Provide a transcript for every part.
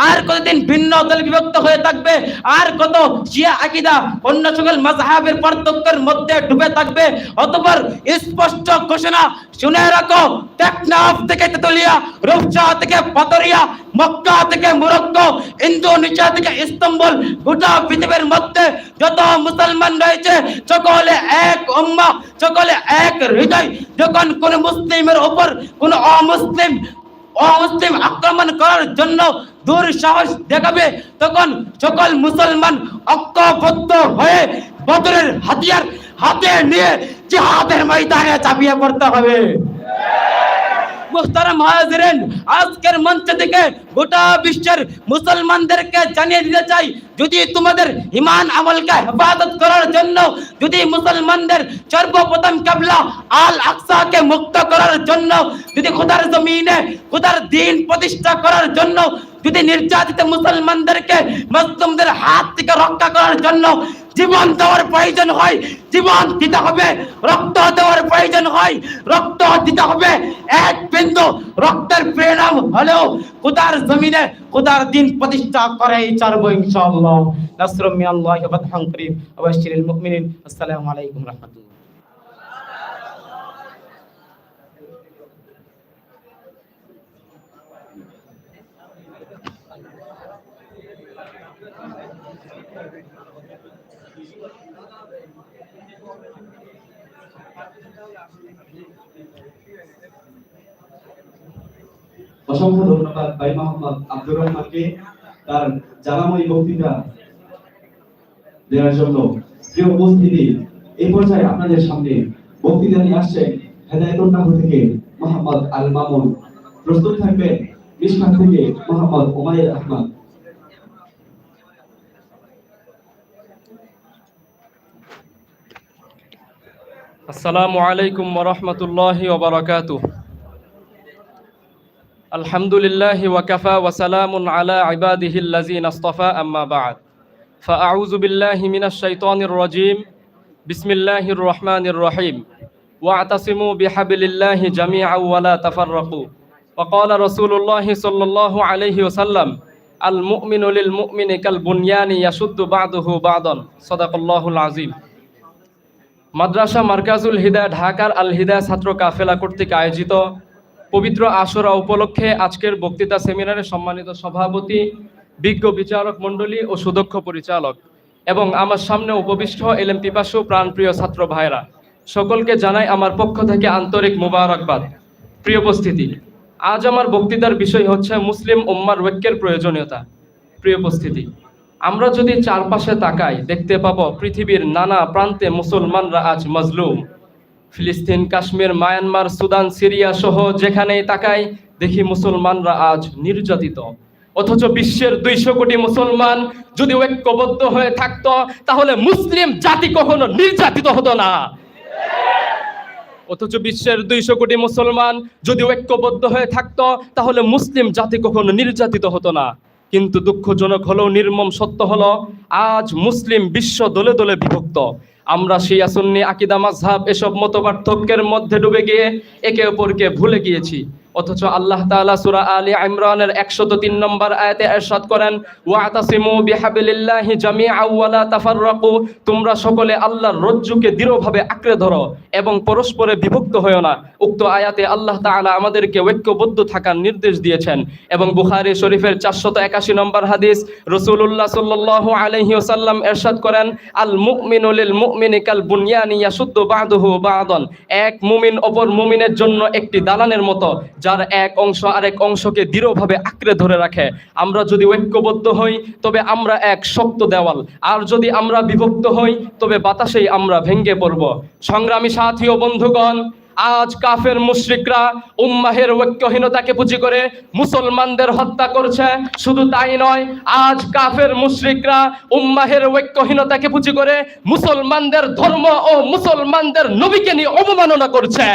আর কতদিন ভিন্ন দল বিভক্ত হয়ে থাকবে, আর কত শিয়া আকীদা অন্য সকল মাযহাবের পার্থক্যের মধ্যে ডুবে থাকবে। অতঃপর স্পষ্ট ঘোষণা শুনে রাখো, টেকনাফ থেকে তেতুলিয়া, রূপসা থেকে পাথরিয়া, মক্কা থেকে মরক্কো, ইন্দোনেশিয়া থেকে ইস্তাম্বুল, গোটা পৃথিবীর মধ্যে যত মুসলমান রয়েছে সকলে এক উম্মাহ, সকলে এক হৃদয়। যখন কোন মুসলিমের উপর কোন অমুসলিম আক্রমণ করার জন্য দুঃসাহস দেখাবে, তখন সকল মুসলমান ঐক্যবদ্ধ হয়ে বদরের হাতিয়ার হাতে নিয়ে জিহাদের ময়দানে ঝাঁপিয়ে পড়তে হবে। মুহতারাম হাজিরিন, আজকের মঞ্চ থেকে গোটা বিশ্বের মুসলমানদেরকে জানিয়ে দিতে চাই, যদি তোমাদের ঈমান আমলকে হেফাজত করার জন্য, যদি মুসলমানদের সর্বপ্রথম কিবলা আল আকসাকে মুক্ত করার জন্য, যদি খোদার জমিনে খোদার দ্বীন প্রতিষ্ঠা করার জন্য, যদি নির্যাতিত মুসলমানদেরকে মাজলুমদের হাত থেকে রক্ষা করার জন্য জীবন দেওয়ার প্রয়োজন হয়, জীবন দিতে হবে। রক্ত দেওয়ার প্রয়োজন হয়, রক্ত দিতে হবে। এক বিন্দু রক্তের পরিণাম হলেও খোদার জমিনে খোদার দ্বীন প্রতিষ্ঠা করেই ছাড়বো ইনশাআল্লাহ। নাসরুম মিনাল্লাহি ওয়া ফাতহুন করিম ওয়া বাশশিরিল মুমিনিন। আসসালামু আলাইকুম ওয়া রাহমাতুল্লাহ। অসংখ্য ধন্যবাদ ভাই মোহাম্মদ আব্দুর রহমানকে তার জানাময়ী বক্তৃতা দেওয়ার জন্য। প্রিয় উপস্থিতি, এই পর্যায়ে আপনাদের সামনে বক্তৃতা নিয়ে আসছেন হেদায়েতুন্নাহ থেকে মোহাম্মদ আল মামুন। প্রস্তুত থাকবেন মিশকাত থেকে মোহাম্মদ ওমাইর আহমদ। আসসালামু আলাইকুম ওয়া রাহমাতুল্লাহি ওয়া বারাকাতুহু। আলহামদুলিল্লাহি ওয়া কাফা ওয়া সালামুন আলা ইবাদিহিল্লাযিনা ইসতাফা, আম্মা বা'দ। ফাআউযু বিল্লাহি মিনাশ শাইতানির রাজীম। বিসমিল্লাহির রহমানির রহিম। ওয়া'তাসিমু বিহাবলিল্লাহি জামিআন ওয়া লা তাফাররাকু। ওয়া ক্বালা রাসূলুল্লাহি সাল্লাল্লাহু আলাইহি ওয়াসাল্লাম, আল মুমিনু লিল মুমিনি কাল বুনয়ানি ইয়াশুদ্দু বা'দুহু বা'দান। সাদাকাল্লাহুল আযীম। মাদ্রাসা মারকাজুল হিদায়া ঢাকার আল হিদায়া ছাত্র কাফেলা কর্তৃক আয়োজিত পবিত্র আশুরা উপলক্ষে আজকের বক্তৃতা সেমিনারে সম্মানিত সভাপতি, বিজ্ঞ বিচারক মণ্ডলী ও সুদক্ষ পরিচালক এবং আমার সামনে উপবিষ্ট এলেম পিপাসু প্রাণপ্রিয় ছাত্র ভাইরা, সকলকে জানাই আমার পক্ষ থেকে আন্তরিক মুবারকবাদ। প্রিয় উপস্থিতি, আজ আমার বক্তৃতার বিষয় হচ্ছে মুসলিম উম্মার ঐক্যের প্রয়োজনীয়তা। প্রিয় উপস্থিতি, আমরা যদি চারপাশে তাকাই দেখতে পাবো পৃথিবীর নানা প্রান্তে মুসলমানরা আজ মজলুম। ফিলিস্তিন, কাশ্মীর, মায়ানমার, সুদান, সিরিয়া সহ যেখানেই তাকাই দেখি মুসলমানরা আজ নির্যাতিত। অথচ বিশ্বের 200 কোটি মুসলমান যদি ঐক্যবদ্ধ হয়ে থাকতো তাহলে মুসলিম জাতি কখনো নির্যাতিত হতো না। অথচ বিশ্বের 200 কোটি মুসলমান যদি ঐক্যবদ্ধ হয়ে থাকতো তাহলে মুসলিম জাতি কখনো নির্যাতিত হতো না। কিন্তু দুঃখজনক হলেও নির্মম সত্য হলো আজ মুসলিম বিশ্ব দলে দলে বিভক্ত। আমরা শিয়া সুন্নি আকীদা মাযহাব এসব মতপার্থক্যের মধ্যে ডুবে গিয়ে একে অপরকে ভুলে গিয়েছি। অথচ আল্লাহ তাআলা সূরা আলে ইমরানের 103 নম্বর আয়াতে ইরশাদ করেন, ওয়া'তাসিমু বিহাবলিল্লাহি জামিআন ওয়া লা তাফাররাকু। তোমরা সকলে আল্লাহর রজ্জুকে দৃঢ়ভাবে আঁকড়ে ধরো এবং পরস্পরে বিভক্ত হয়ো না। উক্ত আয়াতে আল্লাহ তাআলা আমাদেরকে ঐক্যবদ্ধ থাকার নির্দেশ দিয়েছেন। এবং বুখারী শরীফের 481 নম্বর হাদিস, রাসূলুল্লাহ সাল্লাল্লাহু আলাইহি ওয়াসাল্লাম ইরশাদ করেন, আল মুমিনু লিল মুমিনি কাল বুনয়ানি ইয়াশুদ্দু বা'দুহু বা'দান। এক মুমিন অপর মুমিনের জন্য একটি দালানের মতো, যার এক অংশ আরেক অংশকে দৃঢ়ভাবে আঁকড়ে ধরে রাখে। আমরা যদি ঐক্যবদ্ধ হই তবে আমরা এক শক্ত দেওয়াল, আর যদি আমরা বিভক্ত হই তবে বাতাসেই আমরা ভেঙে পড়ব। সংগ্রামী সাথী ও বন্ধুগণ, আজ কাফের মুশরিকরা উম্মাহের ঐক্যহীনতাকে পুঁজি করে মুসলমানদের হত্যা করছে। শুধু তাই নয়, আজ কাফের মুশরিকরা উম্মাহের ঐক্যহীনতাকে পুঁজি করে মুসলমানদের ধর্ম ও মুসলমানদের নবীকে নিয়ে অবমাননা করছে।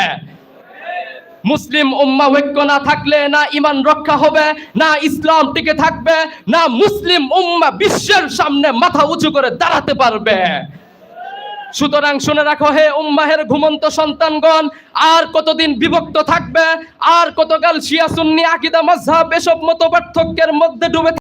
মুসলিম উম্মাহ ঐক্য না থাকলে না ঈমান রক্ষা হবে, না ইসলাম টিকে থাকবে, না মুসলিম উম্মাহ বিশ্বের সামনে মাথা উঁচু করে দাঁড়াতে পারবে। সুতরাং শুনে রাখো হে উম্মাহের ঘুমন্ত সন্তানগণ, আর কতদিন বিভক্ত থাকবে, আর কতকাল শিয়া সুন্নি আকীদা মাযহাব এসব মতপার্থক্যের মধ্যে ডুবে